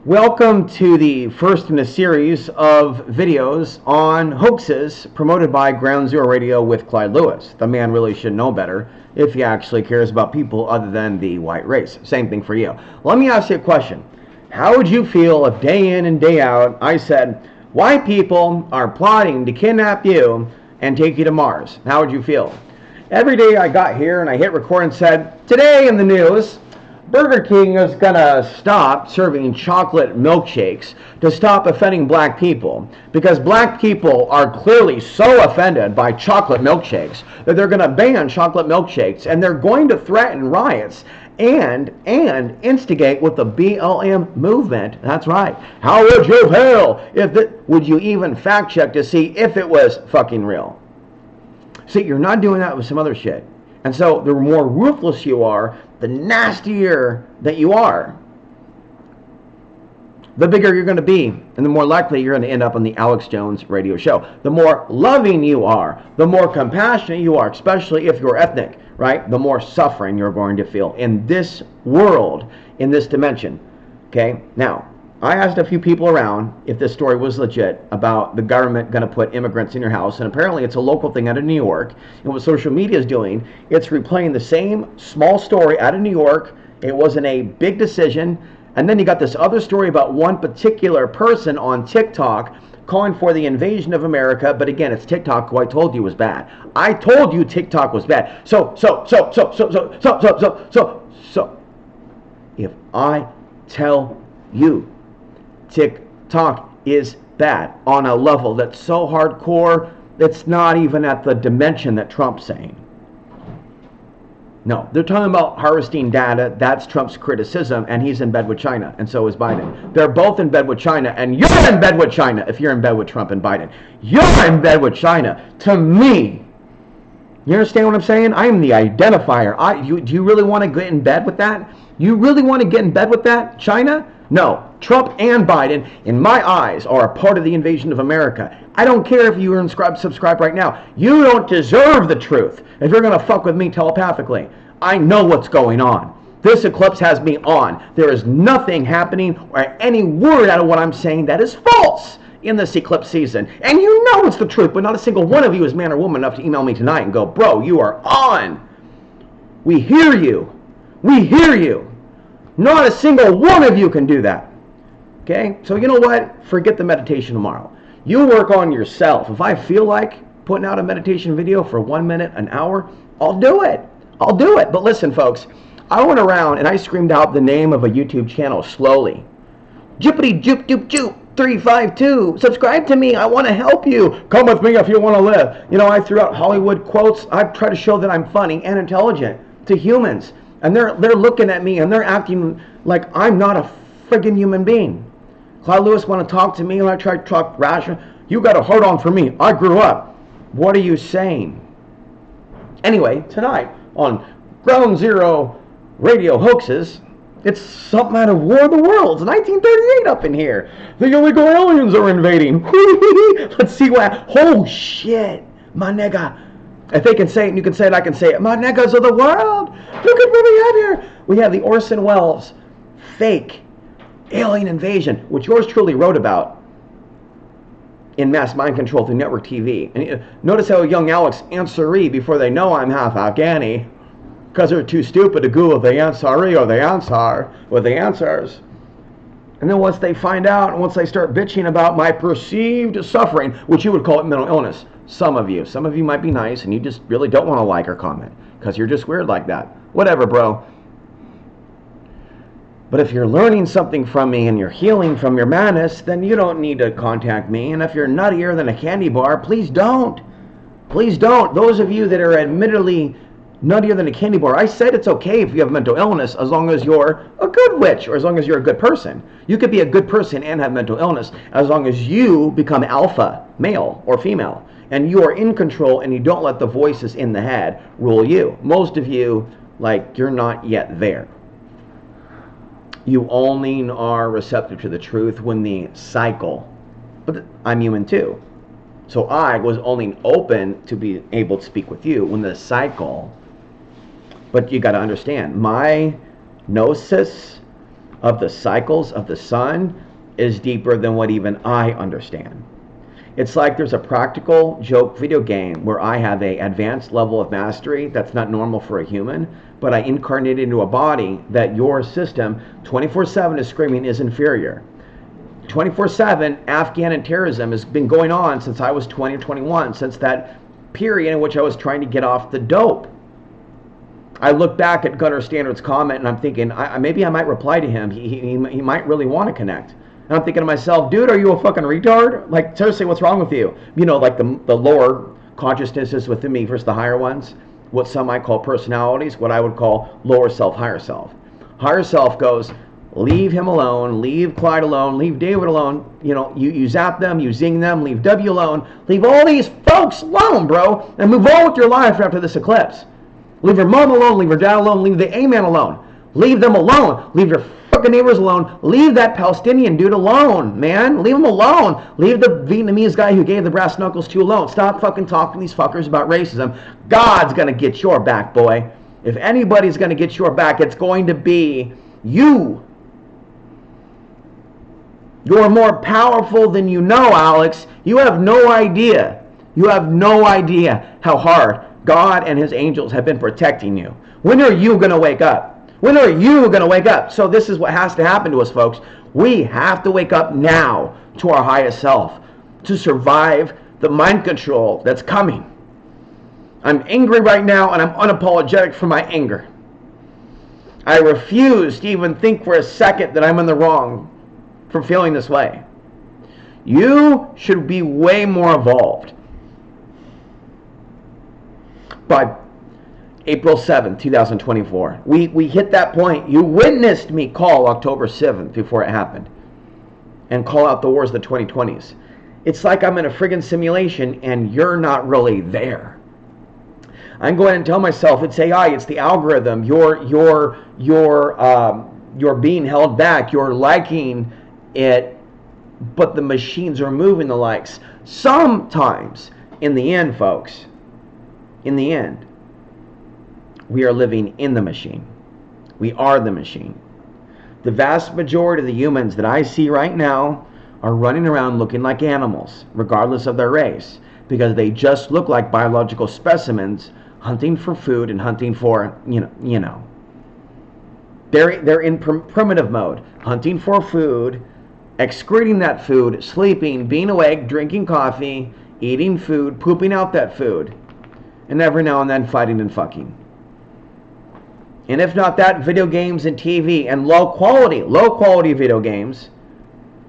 Welcome to the first in a series of videos on hoaxes promoted by Ground Zero Radio with Clyde Lewis. The man really should know better if he actually cares about people other than the white race. Same thing for you. Let me ask you a question. How would you feel if day in and day out I said, white people are plotting to kidnap you and take you to Mars? How would you feel? Every day I got here and I hit record and said, today in the news, Burger King is going to stop serving chocolate milkshakes to stop offending black people because black people are clearly so offended by chocolate milkshakes that they're going to ban chocolate milkshakes and they're going to threaten riots and instigate with the BLM movement. That's right. How would you feel if would you even fact check to see if it was fucking real? See, you're not doing that with some other shit. And so the more ruthless you are, the nastier that you are, the bigger you're going to be, and the more likely you're going to end up on the Alex Jones radio show. The more loving you are, the more compassionate you are, especially if you're ethnic, right? The more suffering you're going to feel in this world, in this dimension. Okay? Now, I asked a few people around if this story was legit about the government going to put immigrants in your house, and apparently it's a local thing out of New York. And what social media is doing, it's replaying the same small story out of New York. It wasn't a big decision. And then you got this other story about one particular person on TikTok calling for the invasion of America. But again, it's TikTok who I told you was bad. I told you TikTok was bad. So, if I tell you TikTok is bad on a level that's so hardcore, it's not even at the dimension that Trump's saying. No, they're talking about harvesting data. That's Trump's criticism, and he's in bed with China, and so is Biden. They're both in bed with China, and you're in bed with China if you're in bed with Trump and Biden. You're in bed with China. To me, you understand what I'm saying? I am the identifier. Do you really want to get in bed with that? You really want to get in bed with that, China? No. Trump and Biden, in my eyes, are a part of the invasion of America. I don't care if you are subscribe right now. You don't deserve the truth if you're going to fuck with me telepathically. I know what's going on. This eclipse has me on. There is nothing happening or any word out of what I'm saying that is false in this eclipse season. And you know it's the truth, but not a single one of you is man or woman enough to email me tonight and go, bro, you are on. We hear you. We hear you. Not a single one of you can do that. Okay? So you know what? Forget the meditation tomorrow. You work on yourself. If I feel like putting out a meditation video for 1 minute, an hour, I'll do it. I'll do it. But listen, folks, I went around and I screamed out the name of a YouTube channel slowly. Jippity joop doop joop 352. Subscribe to me. I want to help you. Come with me if you want to live. You know, I threw out Hollywood quotes. I try to show that I'm funny and intelligent to humans. And they're looking at me and they're acting like I'm not a friggin' human being. Clyde Lewis want to talk to me and I try to talk rational. You got a hard on for me. I grew up. What are you saying? Anyway, tonight on Ground Zero Radio Hoaxes, it's something out of War of the Worlds, 1938 up in here. The illegal aliens are invading. Let's see what. Oh shit, my nigga. If they can say it and you can say it, I can say it. My niggas of the world. Look at what we have here. We have the Orson Welles fake alien invasion, which yours truly wrote about in Mass Mind Control through Network TV. And notice how young Alex Ansary, before they know I'm half Afghani, because they're too stupid to Google the Ansary or the Ansar with the answers. And then once they find out, and once they start bitching about my perceived suffering, which you would call it mental illness, some of you might be nice and you just really don't want to like or comment because you're just weird like that. Whatever, bro. But if you're learning something from me and you're healing from your madness, then you don't need to contact me. And if you're nuttier than a candy bar, please don't. Please don't. Those of you that are admittedly nuttier than a candy bar, I said it's okay if you have mental illness as long as you're a good witch or as long as you're a good person. You could be a good person and have mental illness as long as you become alpha, male or female, and you are in control and you don't let the voices in the head rule you. Most of you, like, you're not yet there. You only are receptive to the truth when the cycle, but I'm human too. So I was only open to be able to speak with you when the cycle. But you got to understand, my gnosis of the cycles of the sun is deeper than what even I understand. It's like there's a practical joke video game where I have a advanced level of mastery that's not normal for a human, but I incarnate into a body that your system 24/7 is screaming is inferior. 24/7 Afghan and terrorism has been going on since I was 20 or 21, since that period in which I was trying to get off the dope. I look back at Gunnar Standard's comment and I'm thinking, maybe I might reply to him. He might really want to connect. And I'm thinking to myself, dude, are you a fucking retard? Like, seriously, what's wrong with you? You know, like the lower consciousnesses within me versus the higher ones. What some might call personalities, what I would call lower self, higher self. Higher self goes, leave him alone, leave Clyde alone, leave David alone. You know, you zap them, you zing them, leave W alone. Leave all these folks alone, bro, and move on with your life after this eclipse. Leave your mom alone, leave your dad alone, leave the A-man alone. Leave them alone. Leave your fucking neighbors alone. Leave that Palestinian dude alone, man. Leave him alone. Leave the Vietnamese guy who gave the brass knuckles to you alone. Stop fucking talking to these fuckers about racism. God's gonna get your back, boy. If anybody's gonna get your back, it's going to be you. You're more powerful than you know, Alex. You have no idea. You have no idea how hard God and his angels have been protecting you. When are you gonna wake up? When are you going to wake up? So this is what has to happen to us, folks. We have to wake up now to our highest self to survive the mind control that's coming. I'm angry right now, and I'm unapologetic for my anger. I refuse to even think for a second that I'm in the wrong for feeling this way. You should be way more evolved. By April 7th, 2024. We hit that point. You witnessed me call October 7th before it happened and call out the wars of the 2020s. It's like I'm in a friggin' simulation and you're not really there. I'm going to tell myself it's AI, it's the algorithm. You're being held back. You're liking it, but the machines are moving the likes. Sometimes, in the end, folks, in the end, we are living in the machine. We are the machine. The vast majority of the humans that I see right now are running around looking like animals, regardless of their race, because they just look like biological specimens hunting for food and hunting for, you know. They're in primitive mode, hunting for food, excreting that food, sleeping, being awake, drinking coffee, eating food, pooping out that food, and every now and then fighting and fucking. And if not that, video games and TV and low quality video games,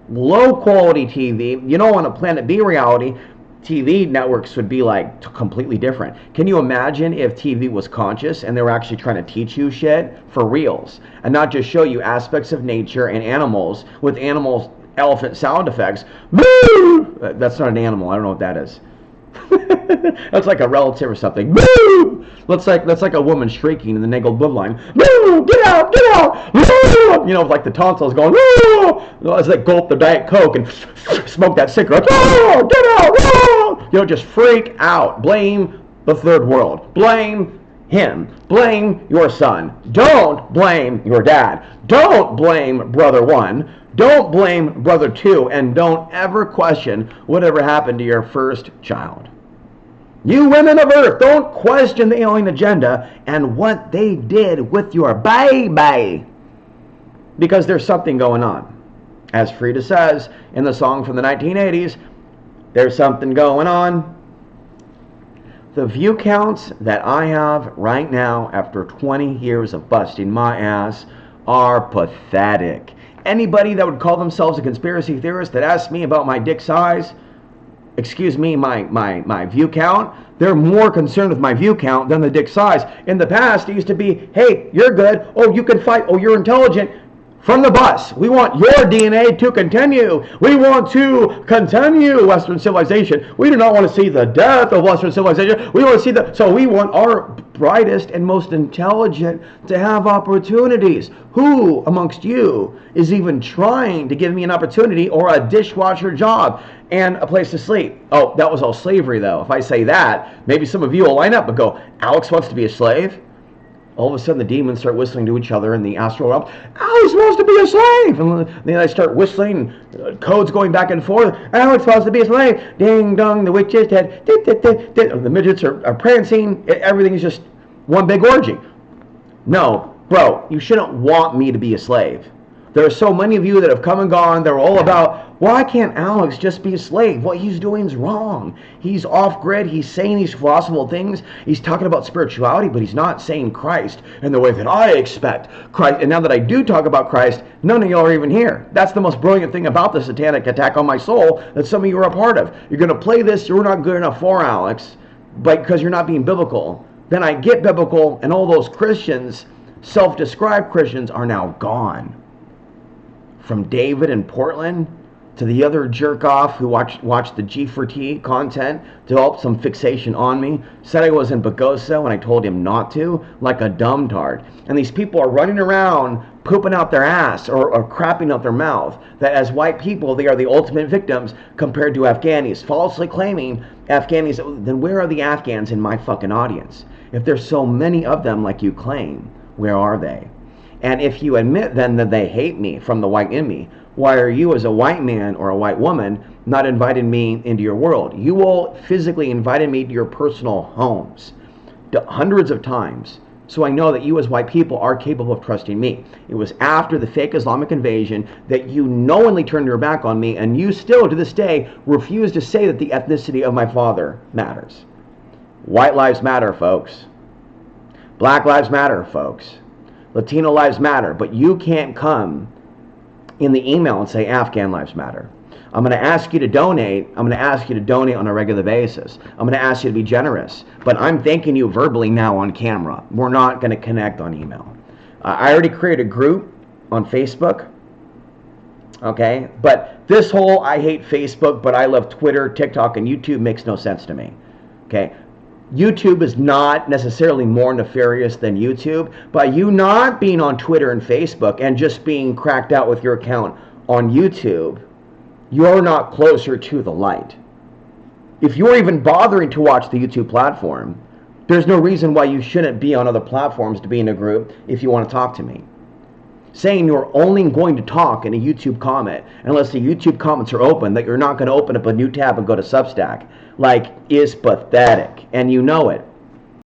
low quality TV. You know, on a Planet B reality, TV networks would be like completely different. Can you imagine if TV was conscious and they were actually trying to teach you shit for reals and not just show you aspects of nature and animals with elephant sound effects? Boo! That's not an animal. I don't know what that is. That's like a relative or something. Boo! That's like a woman shrieking in the Nagel bloodline. Boo! Get out! Get out! Boo! You know, like the tonsils going. Boo! As they gulp the Diet Coke and smoke that cigarette. Boo! Get out! Boo! You know, just freak out. Blame the third world. Blame him. Blame your son. Don't blame your dad. Don't blame brother one. Don't blame brother two. And don't ever question whatever happened to your first child. You women of Earth, don't question the alien agenda and what they did with your baby. Because there's something going on. As Frida says in the song from the 1980s, there's something going on. The view counts that I have right now after 20 years of busting my ass are pathetic. Anybody that would call themselves a conspiracy theorist that asks me about my dick size, excuse me, my view count, they're more concerned with my view count than the dick size. In the past, it used to be, hey, you're good. Oh, you can fight. Oh, you're intelligent. From the bus, we want your DNA to continue. We want to continue Western civilization. We do not want to see the death of Western civilization. We want to see so we want our brightest and most intelligent to have opportunities. Who amongst you is even trying to give me an opportunity or a dishwasher job and a place to sleep? Oh, that was all slavery, though. If I say that, maybe some of you will line up and go, Alex wants to be a slave? All of a sudden, the demons start whistling to each other in the astral realm. Alex wants to be a slave! And then they start whistling, codes going back and forth. Alex wants to be a slave! Ding dong, the witch is dead. The midgets are prancing. Everything's just one big orgy. No, bro, you shouldn't want me to be a slave. There are so many of you that have come and gone. They're all about, why can't Alex just be a slave? What he's doing is wrong. He's off grid. He's saying these philosophical things. He's talking about spirituality, but he's not saying Christ in the way that I expect Christ. And now that I do talk about Christ, none of y'all are even here. That's the most brilliant thing about the satanic attack on my soul that some of you are a part of. You're going to play this. You're not good enough for Alex, but because you're not being biblical. Then I get biblical, and all those Christians, self-described Christians, are now gone. From David in Portland to the other jerk-off who watched the G4T content to help some fixation on me, said I was in Bagosa when I told him not to, like a dumb tart. And these people are running around pooping out their ass or crapping out their mouth, that as white people, they are the ultimate victims compared to Afghanis, falsely claiming Afghanis. Then where are the Afghans in my fucking audience? If there's so many of them like you claim, where are they? And if you admit then that they hate me from the white in me, why are you as a white man or a white woman not inviting me into your world? You all physically invited me to your personal homes hundreds of times. So I know that you as white people are capable of trusting me. It was after the fake Islamic invasion that you knowingly turned your back on me, and you still to this day refuse to say that the ethnicity of my father matters. White lives matter, folks. Black lives matter, folks. Latino lives matter, but you can't come in the email and say Afghan lives matter. I'm going to ask you to donate. I'm going to ask you to donate on a regular basis. I'm going to ask you to be generous, but I'm thanking you verbally now on camera. We're not going to connect on email. I already created a group on Facebook. Okay, but this whole I hate Facebook, but I love Twitter, TikTok, and YouTube makes no sense to me. Okay. YouTube is not necessarily more nefarious than YouTube. By you not being on Twitter and Facebook and just being cracked out with your account on YouTube, you're not closer to the light. If you're even bothering to watch the YouTube platform, there's no reason why you shouldn't be on other platforms to be in a group if you want to talk to me. Saying you're only going to talk in a YouTube comment unless the YouTube comments are open, that you're not going to open up a new tab and go to Substack, like, is pathetic, and you know it.